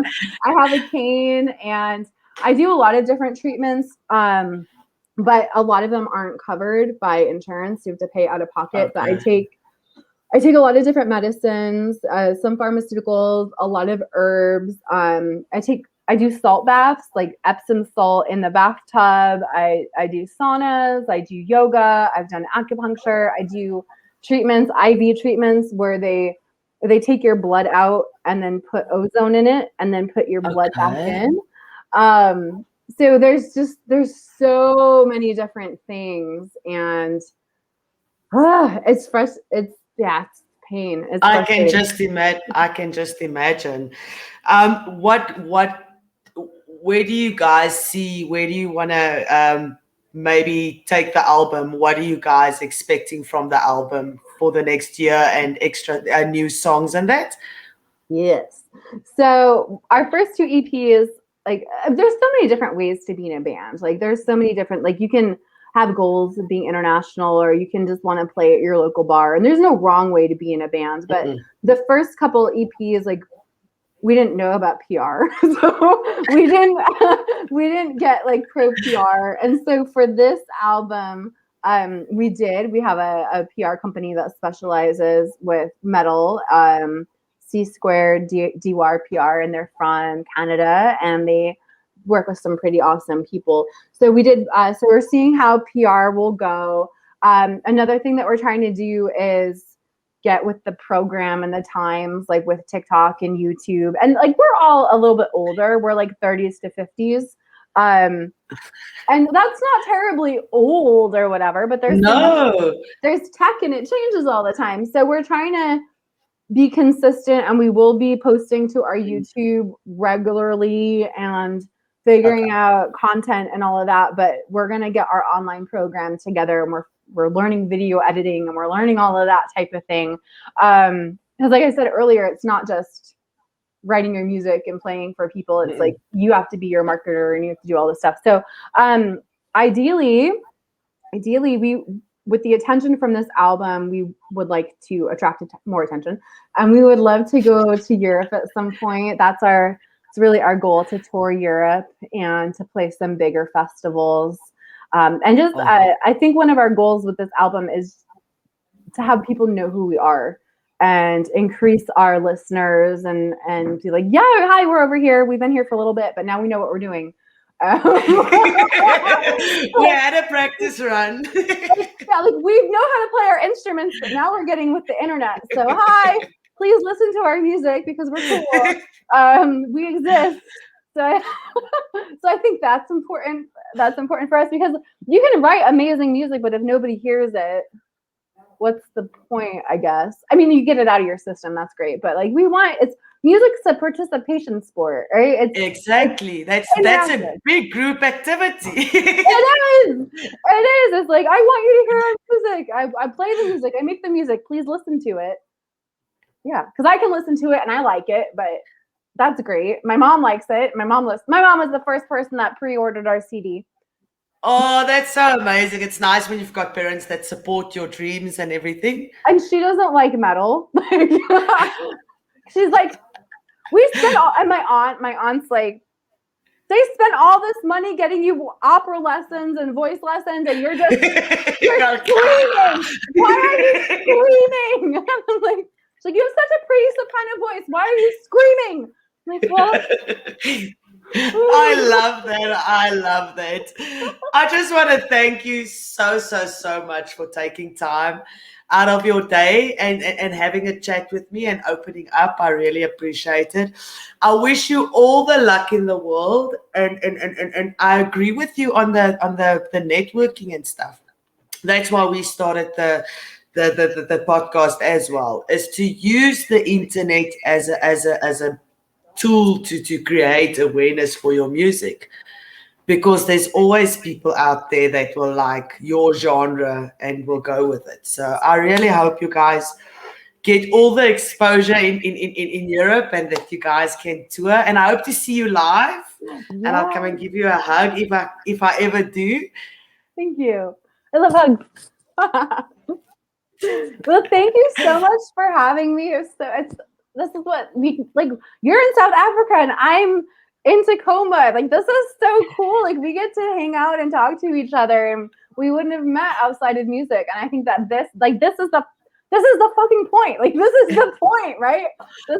have a cane, and I do a lot of different treatments. But a lot of them aren't covered by insurance. You have to pay out of pocket. But I take a lot of different medicines, some pharmaceuticals, a lot of herbs. I do salt baths, like Epsom salt in the bathtub. I do saunas. I do yoga. I've done acupuncture. I do treatments, IV treatments, where they take your blood out and then put ozone in it and then put your blood back in. So there's so many different things, and it's fresh. It's pain. It's I can just imagine. Where do you guys see? Where do you want to maybe take the album? What are you guys expecting from the album for the next year and extra new songs and that? Yes. So our first two EPs, there's so many different ways to be in a band. There's so many different, you can have goals of being international, or you can just want to play at your local bar. And there's no wrong way to be in a band. But the first couple EPs, we didn't know about PR. So we didn't get pro PR. And so for this album, we have a PR company that specializes with metal, C Squared DWAR PR, and they're from Canada, and they work with some pretty awesome people. So we did. So we're seeing how PR will go. Another thing that we're trying to do is get with the program and the times, like with TikTok and YouTube. And like we're all a little bit older. We're like 30s to 50s. And that's not terribly old or whatever, but there's tech and it changes all the time. So we're trying to be consistent, and we will be posting to our YouTube regularly and figuring out content and all of that. But we're going to get our online program together, and we're learning video editing, and we're learning all of that type of thing. Because like I said earlier, it's not just writing your music and playing for people. It's like you have to be your marketer and you have to do all this stuff. So ideally we, with the attention from this album, we would like to attract more attention, and we would love to go to Europe at some point. It's really our goal, to tour Europe and to play some bigger festivals. And just, I think one of our goals with this album is to have people know who we are and increase our listeners and be like, yeah, hi, we're over here. We've been here for a little bit, but now we know what we're doing. We had a practice run. Yeah, like we know how to play our instruments, but now we're getting with the internet. So hi, please listen to our music because we're cool. We exist. So I think that's important. That's important for us, because you can write amazing music, but if nobody hears it, what's the point, I guess? I mean, you get it out of your system, that's great, but like music's a participation sport, right? Exactly. That's a big group activity. It is. It's like, I want you to hear our music. I play the music. I make the music. Please listen to it. Yeah, because I can listen to it and I like it, but that's great. My mom likes it. My mom was the first person that pre-ordered our CD. Oh, that's so amazing. It's nice when you've got parents that support your dreams and everything. And she doesn't like metal. She's like, we spent all, and my aunt's like, they spent all this money getting you opera lessons and voice lessons, and you're screaming. Why are you screaming? I'm like, she's like, you have such a pretty soprano voice. Why are you screaming? I'm like, well, I love that. I just want to thank you so much for taking time out of your day and having a chat with me and opening up. I really appreciate it. I wish you all the luck in the world, and I agree with you on the networking and stuff. That's why we started the podcast as well, is to use the internet as a tool to create awareness for your music, because there's always people out there that will like your genre and will go with it. So I really hope you guys get all the exposure in Europe, and that you guys can tour. And I hope to see you live. Yeah. And I'll come and give you a hug if I ever do. Thank you. I love hugs. Well, thank you so much for having me. This is what we like. You're in South Africa and I'm in Tacoma. Like, this is so cool. Like, we get to hang out and talk to each other, and we wouldn't have met outside of music. And I think that this is the fucking point. Like, this is the point, right?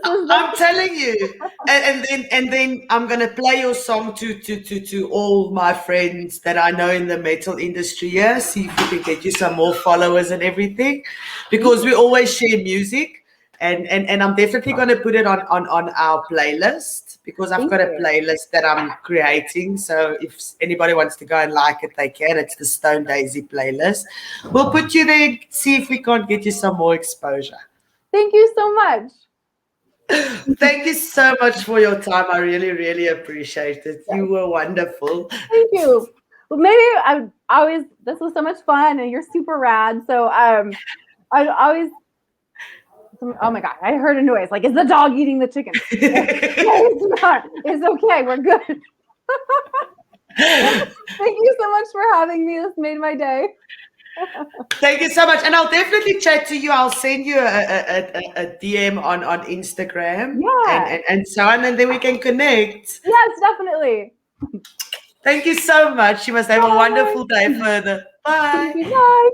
I'm telling you. And then I'm gonna play your song to all my friends that I know in the metal industry. Yeah, see if we can get you some more followers and everything, because we always share music. And I'm definitely going to put it on our playlist, because I've got a playlist that I'm creating. So if anybody wants to go and like it, they can. It's the Stone Daisy playlist. We'll put you there, see if we can't get you some more exposure. Thank you so much. Thank you so much for your time. I really, really appreciate it. You were wonderful. Thank you. Well, maybe this was so much fun, and you're super rad. So oh my God, I heard a noise. Like, is the dog eating the chicken? No, it's not. It's okay. We're good. Thank you so much for having me. This made my day. Thank you so much. And I'll definitely chat to you. I'll send you a DM on Instagram. Yeah. And so on, and then we can connect. Yes, definitely. Thank you so much. You must have a wonderful day further. Bye. Bye.